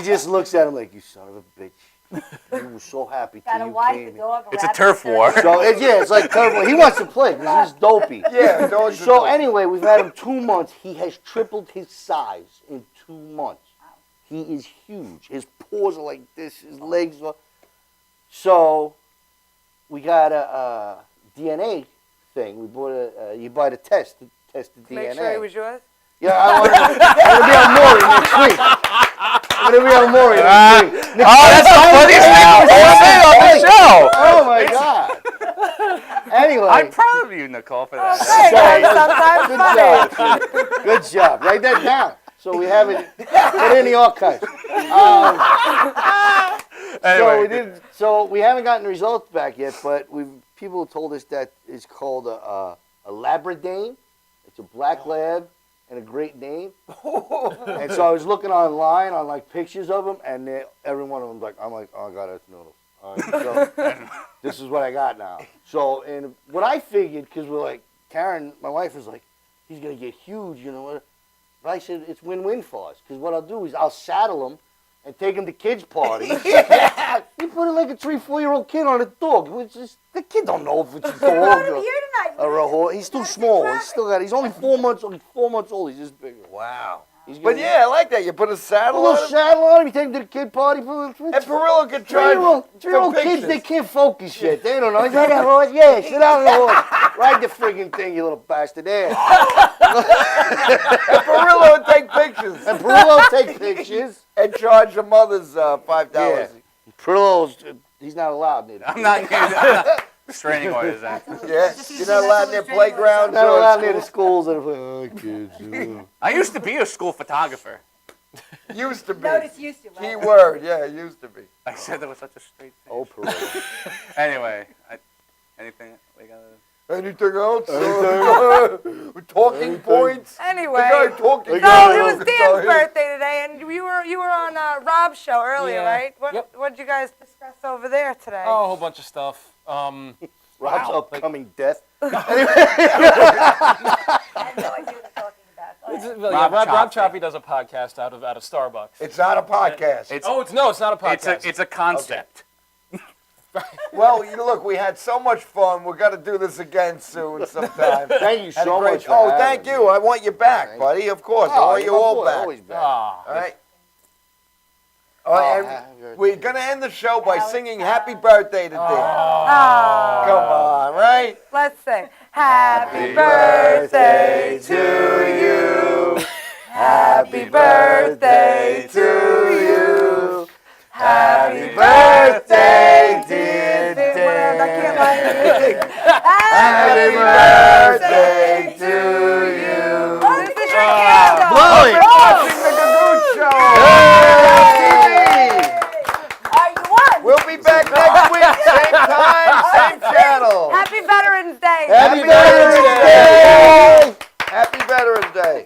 just looks at him like, "You son of a bitch. You were so happy till you came." It's a turf war. So it's like turf war. He wants to play because he's dopey. Yeah, dogs are So dopey. anyway, we've had him 2 months. He has tripled his size in 2 months. He is huge. His paws are like this. His legs are. So we got a DNA thing. We bought you buy the test to test the DNA. Make sure it was yours. Yeah, I'm gonna be on Maury next week. I'm gonna be on Maury next week. That's the funniest thing on the show. Oh my God. Anyway. I'm proud of you, Nicole, for that. Good job. Write that down so we have it. Put it in the archives. Anyway. So we haven't gotten the results back yet, but people have told us that it's called a Labradane. It's a black lab and a great name. And so I was looking online on like pictures of them, and every one of them I'm like, "Oh God, that's Noodles." All right, so this is what I got now. So, and what I figured, because we're like, Karen, my wife was like, "He's gonna get huge," But I said it's win-win for us, because what I'll do is I'll saddle him and take him to kids' parties. You put it like a 3-4-year-old kid on a dog. Which is, the kid don't know if it's a dog or a horse. He's too small. He's only 4 months old. He's 4 months old. He's this big. Wow. But yeah, I like that. You put a saddle a on little him. saddle on him. You take him to the kid party. And Perillo could try Three-year-old kids, they can't focus yet. They don't know. Is that a horse? Yeah, sit down on the horse. Ride the friggin' thing, you little bastard. There. And Perillo would take pictures. And Perillo would take pictures. And charge the mothers $5. Yeah. Perillo's, he's not allowed near the I'm not restraining orders. Yeah, you're not allowed near playgrounds. Not or allowed near the schools. schools. And kids. I used to be a school photographer. Used to be. Notice used to, right? Key word, yeah, used to be. I said that was such a straight face. Oh, Perillo. Anyway, anything we got? Anything else? Talking points? Anyway, The guy talking so points. it was Dan's birthday today, and you were on Rob's show earlier, Yeah. right? What did you guys discuss over there today? Oh, a whole bunch of stuff. Rob's upcoming death. Rob Choppy does a podcast out of Starbucks. It's not a podcast. It's not a podcast. It's a concept. Well, look, we had so much fun. We're going to do this again soon sometime. Thank you Had a so great- much for Oh, having thank me. you. I want you back, buddy. Of course. I want you you're all back. always back. All right. All right, and we're going to end the show by singing Happy Birthday to Dan. Come on, right? Let's sing. Happy birthday to you. Happy birthday to you. Happy birthday, dear Dan. Happy birthday to you. This is your candle. Blow it. Watching the Gagootz Show. We'll be back next week, same time, same channel. Happy Veterans Day. Happy Veterans Day. Happy Veterans Day.